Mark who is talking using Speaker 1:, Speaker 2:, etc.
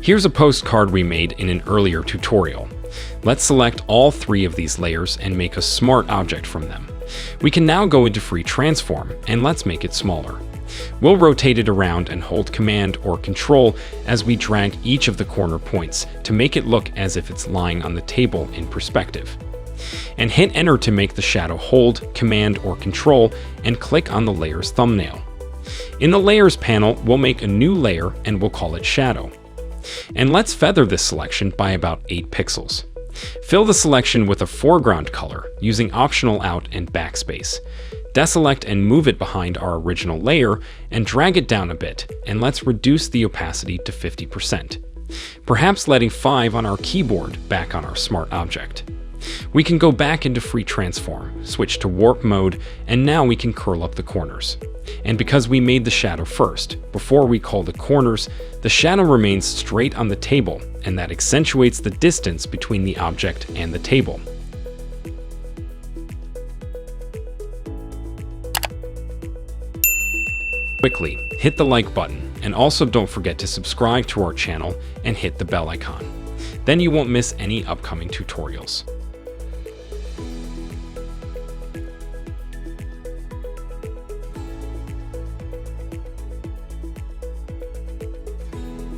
Speaker 1: Here's a postcard we made in an earlier tutorial. Let's select all 3 of these layers and make a smart object from them. We can now go into Free Transform and let's make it smaller. We'll rotate it around and hold Command or Control as we drag each of the corner points to make it look as if it's lying on the table in perspective. And hit Enter to make the shadow. Hold Command or Control and click on the layer's thumbnail. In the Layers panel, we'll make a new layer and we'll call it Shadow. And let's feather this selection by about 8 pixels. Fill the selection with a foreground color using Optional Out and Backspace. Deselect and move it behind our original layer and drag it down a bit, and let's reduce the opacity to 50%. Perhaps letting 5 on our keyboard back on our smart object. We can go back into Free Transform, switch to Warp mode, and now we can curl up the corners. And because we made the shadow first, before we call the corners, the shadow remains straight on the table, and that accentuates the distance between the object and the table. Quickly, hit the like button, and also don't forget to subscribe to our channel and hit the bell icon. Then you won't miss any upcoming tutorials.